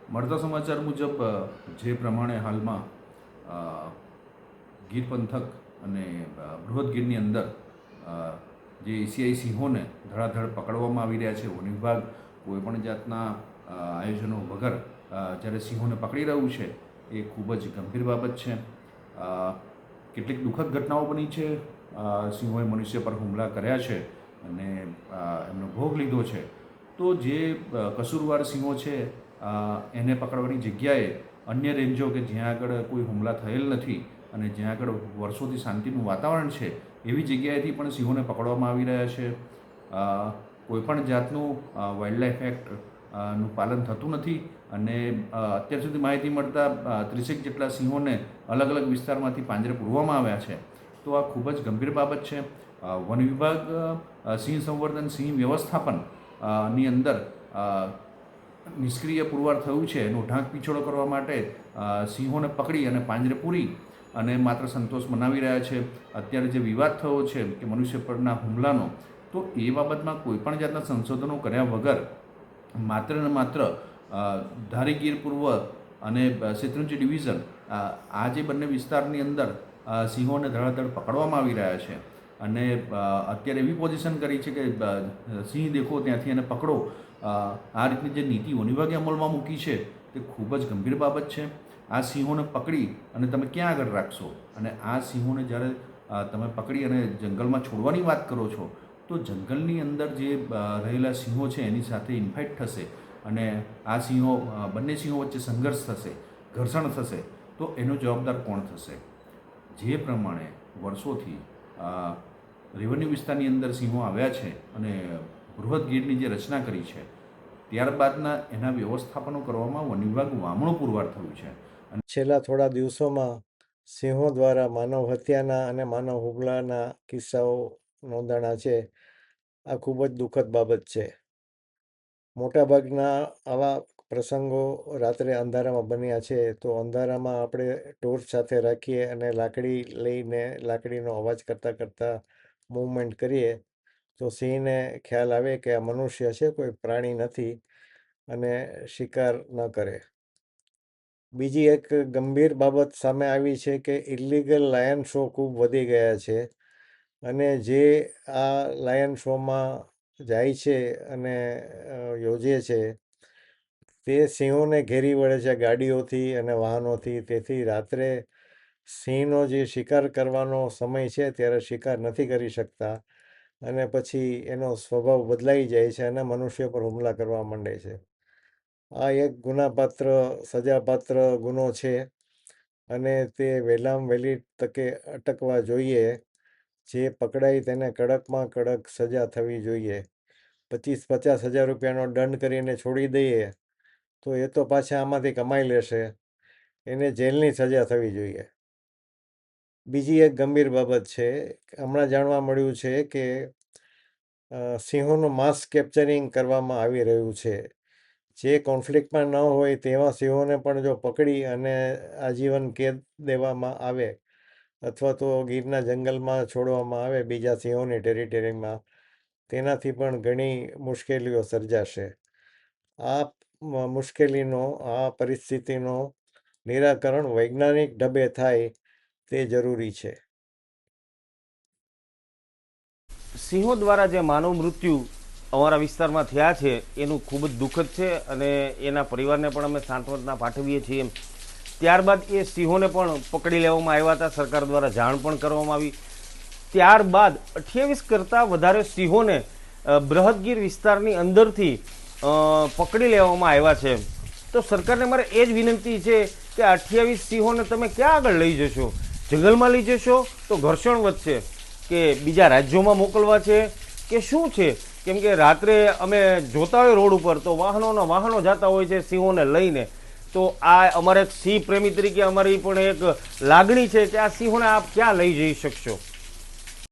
મળતા સમાચાર મુજબ જે પ્રમાણે હાલમાં ગીર પંથક અને બૃહદ ગીરની અંદર જે એશિયાઈ સિંહોને ધડાધડ પકડવામાં આવી રહ્યા છે, વન વિભાગ કોઈપણ જાતના આયોજનો વગર જ્યારે સિંહોને પકડી રહ્યું છે, એ ખૂબ જ ગંભીર બાબત છે. કેટલીક દુઃખદ ઘટનાઓ બની છે. સિંહોએ મનુષ્ય પર હુમલા કર્યા છે અને એમનો ભોગ લીધો છે. તો જે કસૂરવાર સિંહો છે એને પકડવાની જગ્યાએ અન્ય રેન્જો કે જ્યાં આગળ કોઈ હુમલા થયેલ નથી અને જ્યાં આગળ વર્ષોથી શાંતિનું વાતાવરણ છે, એવી જગ્યાએથી પણ સિંહોને પકડવામાં આવી રહ્યા છે. કોઈપણ જાતનું વાઇલ્ડલાઇફ એક્ટ નું પાલન થતું નથી અને અત્યાર સુધી માહિતી મળતા 30 જેટલા સિંહોને અલગ અલગ વિસ્તારમાંથી પાંજરે પૂરવામાં આવ્યા છે. તો આ ખૂબ જ ગંભીર બાબત છે. વન વિભાગ સિંહ સંવર્ધન, સિંહ વ્યવસ્થાપન ની અંદર નિષ્ક્રિય પુરવાર થયું છે. એનો ઢાંક પીછોડો કરવા માટે સિંહોને પકડી અને પાંજરે પૂરી અને માત્ર સંતોષ મનાવી રહ્યા છે. અત્યારે જે વિવાદ થયો છે કે મનુષ્ય પરના હુમલાનો, તો એ બાબતમાં કોઈપણ જાતના સંશોધનો કર્યા વગર માત્ર ને માત્ર ધારી ગીર પૂર્વ અને શેત્રુંજી ડિવિઝન આ જે બંને વિસ્તારની અંદર સિંહોને ધડાધડ પકડવામાં આવી રહ્યા છે અને અત્યારે એવી પોઝિશન કરી છે કે સિંહ દેખો ત્યાંથી એને પકડો. આ રીતની જે નીતિ વન વિભાગે અમલમાં મૂકી છે તે ખૂબ જ ગંભીર બાબત છે. આ સિંહોને પકડી અને તમે ક્યાં આગળ રાખશો? અને આ સિંહોને જ્યારે તમે પકડી અને જંગલમાં છોડવાની વાત કરો છો, તો જંગલની અંદર જે રહેલા સિંહો છે એની સાથે ઇન્ફાઇટ થશે અને આ સિંહો બંને સિંહો વચ્ચે સંઘર્ષ થશે, ઘર્ષણ થશે, તો એનો જવાબદાર કોણ થશે? જે પ્રમાણે વર્ષોથી રેવન્યુ વિસ્તારની અંદર સિંહો આવ્યા છે અને બૃહદ ગીરની જે રચના કરી છે, ત્યારબાદના એના વ્યવસ્થાપનો કરવામાં વન વિભાગ વામણું પુરવાર થયું છે. અને છેલ્લા થોડા દિવસોમાં સિંહો દ્વારા માનવ હત્યાના અને માનવ હુમલાના કિસ્સાઓ નોંધાણા છે. આ ખૂબ જ દુઃખદ બાબત છે. મોટાભાગના આવા પ્રસંગો રાત્રે અંધારામાં બન્યા છે. તો અંધારામાં આપણે ટોર્ચ સાથે રાખીએ અને લાકડી લઈને લાકડીનો અવાજ કરતાં મૂવમેન્ટ કરીએ તો સિંહને ખ્યાલ આવે કે આ મનુષ્ય છે, કોઈ પ્રાણી નથી, અને શિકાર ન કરે. બીજી એક ગંભીર બાબત સામે આવી છે કે ઇલીગલ લાયન શો ખૂબ વધી ગયા છે અને જે આ લાયન શોમાં જાય છે અને યોજે છે તે સિંહોને ઘેરી વળે છે ગાડીઓથી અને વાહનોથી. તેથી રાત્રે સિંહનો જે શિકાર કરવાનો સમય છે ત્યારે શિકાર નથી કરી શકતા અને પછી એનો સ્વભાવ બદલાઈ જાય છે અને મનુષ્ય પર હુમલા કરવા માંડે છે. આ એક ગુનાપાત્ર, સજાપાત્ર ગુનો છે અને તે વહેલામાં વહેલી તકે અટકવા જોઈએ. જે પકડાય તેને કડકમાં કડક સજા થવી જોઈએ. 25,000-50,000 રૂપિયાનો દંડ કરીને છોડી દઈએ તો એ તો પાછા આમાંથી કમાઈ લેશે. એને જેલની સજા થવી જોઈએ. બીજી એક ગંભીર બાબત છે, હમણાં જાણવા મળ્યું છે કે સિંહોનું માસ કેપ્ચરિંગ કરવામાં આવી રહ્યું છે. જે કોન્ફ્લિક્ટમાં ન હોય તેવા સિંહોને પણ જો પકડી અને આજીવન કેદ દેવામાં આવે અથવા તો ગીરના જંગલમાં છોડવામાં આવે બીજા સિંહોની ટેરિટરીમાં, તેનાથી પણ ઘણી મુશ્કેલીઓ સર્જાશે. આ મુશ્કેલીનો, આ પરિસ્થિતિનો નિરાકરણ વૈજ્ઞાનિક ઢબે થાય તે જરૂરી છે. સિંહો દ્વારા જે માનવ મૃત્યુ અમારા વિસ્તારમાં થયા છે એનું ખૂબ જ દુઃખદ છે અને એના પરિવારને પણ અમે સાંત્વના પાઠવીએ છીએ. ત્યારબાદ એ સિંહોને પણ પકડી લેવામાં આવ્યા હતા. સરકાર દ્વારા જાણ પણ કરવામાં આવી. ત્યારબાદ 28 કરતાં વધારે સિંહોને બૃહદગીર વિસ્તારની અંદરથી પકડી લેવામાં આવ્યા છે. તો સરકારને મારે એ જ વિનંતી છે કે 28 સિંહોને તમે ક્યાં આગળ લઈ જશો? જંગલમાં લઈ જશો તો ઘર્ષણ વધશે કે બીજા રાજ્યોમાં મોકલવા છે કે શું છે? કેમ કે રાત્રે અમે જોતા હોય રોડ ઉપર તો વાહનો જતા હોય છે સિંહોને લઈને. તો આ અમારે સિંહ પ્રેમી તરીકે અમારી પણ એક લાગણી છે કે આ સિંહોને આપ ક્યાં લઈ જઈ શકશો?